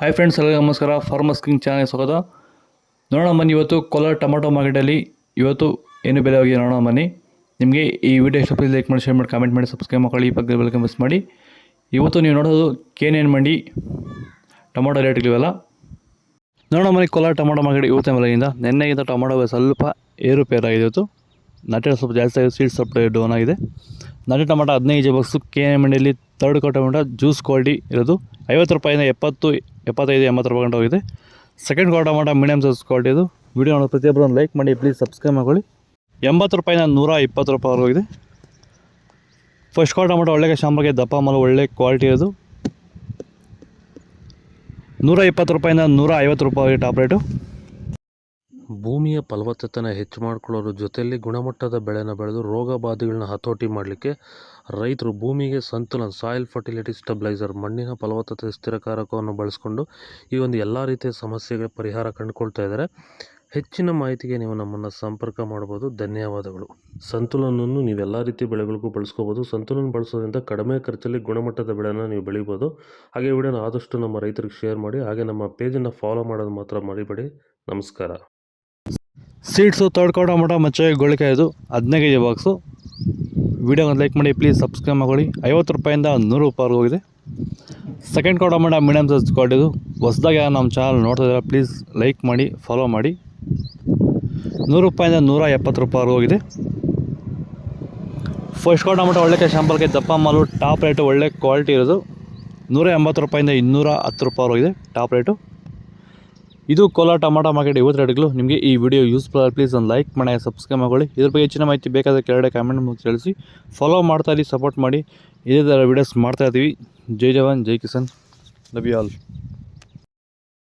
Hi friends, ಎಲ್ಲರಿಗೂ ನಮಸ್ಕಾರ. Farmers king channel ಸ್ವಾಗತ. ನೋಡೋಣ ಬನ್ನಿ, ಇವತ್ತು ಕೋಲಾರ ಟೊಮಾಟೊ ಮಾರ್ಕೆಟಲ್ಲಿ ಇವತ್ತು ಏನು ಬೆಲೆ ಹೋಗಿದೆ ನೋಡೋಣ ಬನ್ನಿ. ನಿಮಗೆ ಈ ವಿಡಿಯೋ ಇಷ್ಟ ಪ್ಲೀಸ್ ಲೈಕ್ ಮಾಡಿ, ಶೇರ್ ಮಾಡಿ, ಕಾಮೆಂಟ್ ಮಾಡಿ, ಸಬ್ಸ್ಕ್ರೈಬ್ ಮಾಡಿ, ಈ ಪಕ್ಕದ ಬೆಲ್ ಮಿಸ್ ಮಾಡಿ. ಇವತ್ತು ನೀವು ನೋಡೋದು KNN ಮಂಡಿ ಟೊಮಾಟೊ ರೇಟ್ಗಳಿವೆಲ್ಲ ನೋಡೋಣ ಬನ್ನಿ. ಕೋಲಾರ ಟೊಮಾಟೊ ಮಾರ್ಕೆಟ್ ಇವತ್ತಿನ ಬೆಲೆಯಿಂದ ನಿನ್ನೆಗಿಂತ ಟೊಮಾಟೊ ಸ್ವಲ್ಪ ಏರುಪೇರಾಗಿದೆ. ಇವತ್ತು ನಾಟಿ ಸ್ವಲ್ಪ ಜಾಸ್ತಿ ಆಗಿದೆ, ಸೀಡ್ ಸ್ವಲ್ಪ ಡೌನ್ ಆಗಿದೆ. ನಾಟಿ ಟೊಮಾಟೊ 15 ಬಾಕ್ಸು KNN ಮಂಡಿಯಲ್ಲಿ third quarter tomato juice quality ಇರೋದು 50 ರೂಪಾಯಿಂದ 70, 75, 80 ರೂಪಾಯಿ ಗಂಟೆ ಹೋಗಿದೆ. Second quarter tomato medium size quality ಇದು. ವಿಡಿಯೋ ನೋಡಿ ಪ್ರತಿಯೊಬ್ಬರು ಒಂದು ಲೈಕ್ ಮಾಡಿ, ಪ್ಲೀಸ್ ಸಬ್ಸ್ಕ್ರೈಬ್ ಮಾಡ್ಕೊಳ್ಳಿ. 80 ರೂಪಾಯಿಂದ 120 ರೂಪಾಯಿ ಹೋಗಿದೆ. ಫಸ್ಟ್ ಕ್ವಾರ್ಟರ್ ಟೊಮಾಟೊ ಒಳ್ಳೆ ಶಾಂಬಗೆ ದಪ್ಪ ಮಾಲು ಒಳ್ಳೆ ಕ್ವಾಲಿಟಿ ಇರೋದು 120 ರೂಪಾಯಿಂದ 150 ರೂಪಾಯಿ ಟಾಪ್ ರೇಟು. ಭೂಮಿಯ ಫಲವತ್ತತೆನ ಹೆಚ್ಚು ಮಾಡಿಕೊಳ್ಳೋದ್ರ ಜೊತೆಯಲ್ಲಿ ಗುಣಮಟ್ಟದ ಬೆಳೆನ ಬೆಳೆದು ರೋಗ ಬಾಧೆಗಳನ್ನ ಹತೋಟಿ ಮಾಡಲಿಕ್ಕೆ ರೈತರು ಭೂಮಿಗೆ ಸಂತುಲನ ಸಾಯಿಲ್ ಫರ್ಟಿಲಿಟಿ ಸ್ಟೆಬಿಲೈಸರ್ ಮಣ್ಣಿನ ಫಲವತ್ತತೆ ಸ್ಥಿರಕಾರಕವನ್ನು ಬಳಸ್ಕೊಂಡು ಈ ಒಂದು ಎಲ್ಲ ರೀತಿಯ ಸಮಸ್ಯೆಗಳ ಪರಿಹಾರ ಕಂಡುಕೊಳ್ತಾ ಇದ್ದಾರೆ. ಹೆಚ್ಚಿನ ಮಾಹಿತಿಗೆ ನೀವು ನಮ್ಮನ್ನು ಸಂಪರ್ಕ ಮಾಡ್ಬೋದು. ಧನ್ಯವಾದಗಳು. ಸಂತುಲನವನ್ನು ನೀವೆಲ್ಲ ರೀತಿಯ ಬೆಳೆಗಳಿಗೂ ಬಳಸ್ಕೋಬೋದು. ಸಂತುಲನ ಬಳಸೋದ್ರಿಂದ ಕಡಿಮೆ ಖರ್ಚಲ್ಲಿ ಗುಣಮಟ್ಟದ ಬೆಳೆನ ನೀವು ಬೆಳಿಬೋದು. ಹಾಗೆ ವಿಡಿಯೋನ ಆದಷ್ಟು ನಮ್ಮ ರೈತರಿಗೆ ಶೇರ್ ಮಾಡಿ. ಹಾಗೆ ನಮ್ಮ ಪೇಜನ್ನು ಫಾಲೋ ಮಾಡೋದು ಮಾತ್ರ ಮರಿಬೇಡಿ. ನಮಸ್ಕಾರ. ಸೀಡ್ಸು ಥರ್ಡ್ ಕ್ವಾರ್ಟರ್ ಟೊಮಾಟೊ ಮಚ್ಚೆ ಗೋಳಿಕಾಯಿ ಇದು 15 ಬಾಕ್ಸು. ವಿಡಿಯೋ ಒಂದು ಲೈಕ್ ಮಾಡಿ, ಪ್ಲೀಸ್ ಸಬ್ಸ್ಕ್ರೈಬ್ ಮಾಡಿ. 50 ರೂಪಾಯಿಂದ 100 ರೂಪಾಯಿ ಹೋಗಿದೆ. Second quarter tomato medium size quality ಇದು. ಹೊಸದಾಗಿ ನಮ್ಮ ಚಾನಲ್ ನೋಡ್ತಾ ಇದ್ದಾರೆ, ಪ್ಲೀಸ್ ಲೈಕ್ ಮಾಡಿ, ಫಾಲೋ ಮಾಡಿ. 100 ರೂಪಾಯಿಂದ 170 ರೂಪಾಯಿ ಹೋಗಿದೆ. ಫಸ್ಟ್ ಕ್ವಾರ್ಟರ್ ಟೊಮಾಟೊ ಒಳ್ಳೆ ಶಾಂಪಲ್ಗೆ ದಪ್ಪ ಮಾಲು ಟಾಪ್ ರೇಟು ಒಳ್ಳೆ ಕ್ವಾಲಿಟಿ ಇರೋದು 180 ರೂಪಾಯಿಂದ 210 ರೂಪಾಯಿ ಹೋಗಿದೆ ಟಾಪ್ ರೇಟು. ಇದು ಕೋಲಾರ ಟೊಮಾಟೊ ಮಾರ್ಕೆಟ್ ಇವತ್ತು ರೇಟ್ಗಳು. ನಿಮಗೆ ಈ ವಿಡಿಯೋ ಯೂಸ್ಫುಲ್ ಆಗಿ ಪ್ಲೀಸ್ ಒಂದು ಲೈಕ್ ಮಾಡಿ, ಸಬ್ಸ್ಕ್ರೈಬ್ ಮಾಡ್ಕೊಳ್ಳಿ. ಇದ್ರ ಬಗ್ಗೆ ಹೆಚ್ಚಿನ ಮಾಹಿತಿ ಬೇಕಾದರೆ ಕೆಳಗಡೆ ಕಾಮೆಂಟ್ ಮೂಲಕ ತಿಳಿಸಿ. ಫಾಲೋ ಮಾಡ್ತಾ ಇರಿ, ಸಪೋರ್ಟ್ ಮಾಡಿ. ಇದೇ ಥರ ವೀಡಿಯೋಸ್ ಮಾಡ್ತಾ ಇದ್ದೀವಿ. ಜೈ ಜವಾನ್, ಜೈ ಕಿಸಾನ್, ಲವ್ ಯು ಆಲ್.